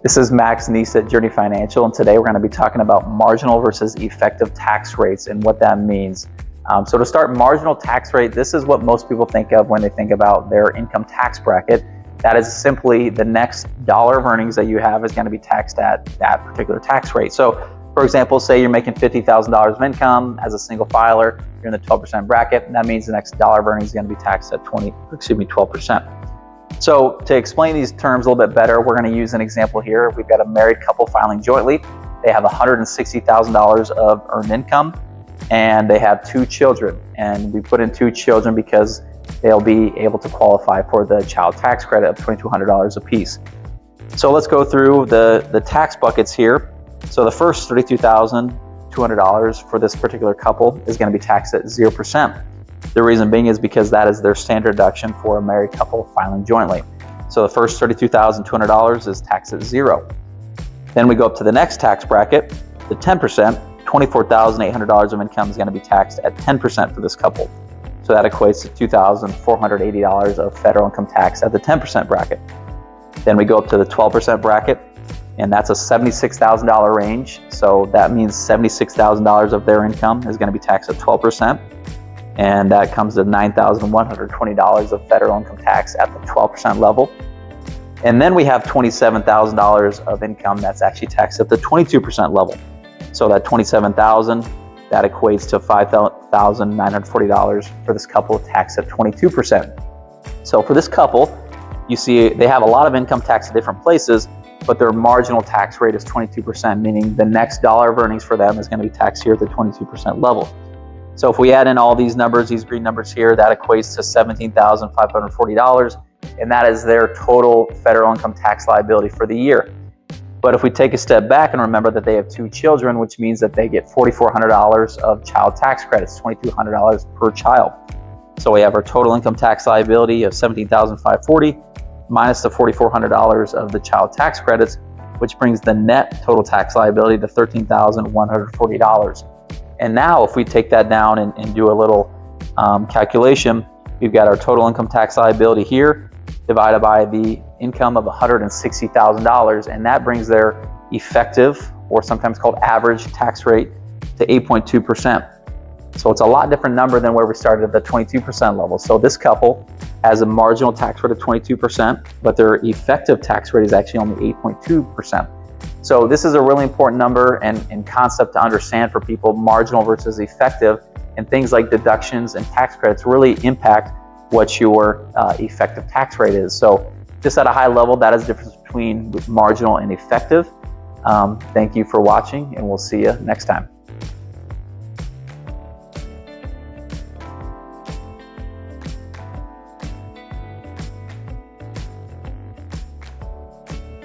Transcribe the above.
This is Max Neese at Journey Financial, and today we're going to be talking about marginal versus effective tax rates and what that means. So to start, marginal tax rate, this is what most people think of when they think about their income tax bracket. That is simply the next dollar of earnings that you have is going to be taxed at that particular tax rate. So for example, say you're making $50,000 of income as a single filer, you're in the 12% bracket, and that means the next dollar of earnings is going to be taxed at 12%. So to explain these terms a little bit better, we're going to use an example here. We've got a married couple filing jointly. They have $160,000 of earned income, and they have 2 children. And we put in 2 children because they'll be able to qualify for the child tax credit of $2,200 a piece. So let's go through the tax buckets here. So the first $32,200 for this particular couple is going to be taxed at 0%. The reason being is because that is their standard deduction for a married couple filing jointly. So the first $32,200 is taxed at 0. Then we go up to the next tax bracket, the 10%, $24,800 of income is going to be taxed at 10% for this couple. So that equates to $2,480 of federal income tax at the 10% bracket. Then we go up to the 12% bracket, and that's a $76,000 range. So that means $76,000 of their income is going to be taxed at 12%. And that comes to $9,120 of federal income tax at the 12% level. And then we have $27,000 of income that's actually taxed at the 22% level. So that $27,000, that equates to $5,940 for this couple taxed at 22%. So for this couple, you see they have a lot of income tax at different places, but their marginal tax rate is 22%, meaning the next dollar of earnings for them is going to be taxed here at the 22% level. So if we add in all these numbers, these green numbers here, that equates to $17,540, and that is their total federal income tax liability for the year. But if we take a step back and remember that they have 2 children, which means that they get $4,400 of child tax credits, $2,200 per child. So we have our total income tax liability of $17,540 minus the $4,400 of the child tax credits, which brings the net total tax liability to $13,140. And now if we take that down and do a little calculation, we've got our total income tax liability here divided by the income of $160,000, and that brings their effective, or sometimes called average, tax rate to 8.2%. So it's a lot different number than where we started at the 22% level. So this couple has a marginal tax rate of 22%, but their effective tax rate is actually only 8.2%. So this is a really important number and concept to understand for people, marginal versus effective, and things like deductions and tax credits really impact what your effective tax rate is. So just at a high level, that is the difference between marginal and effective. Thank you for watching, and we'll see you next time.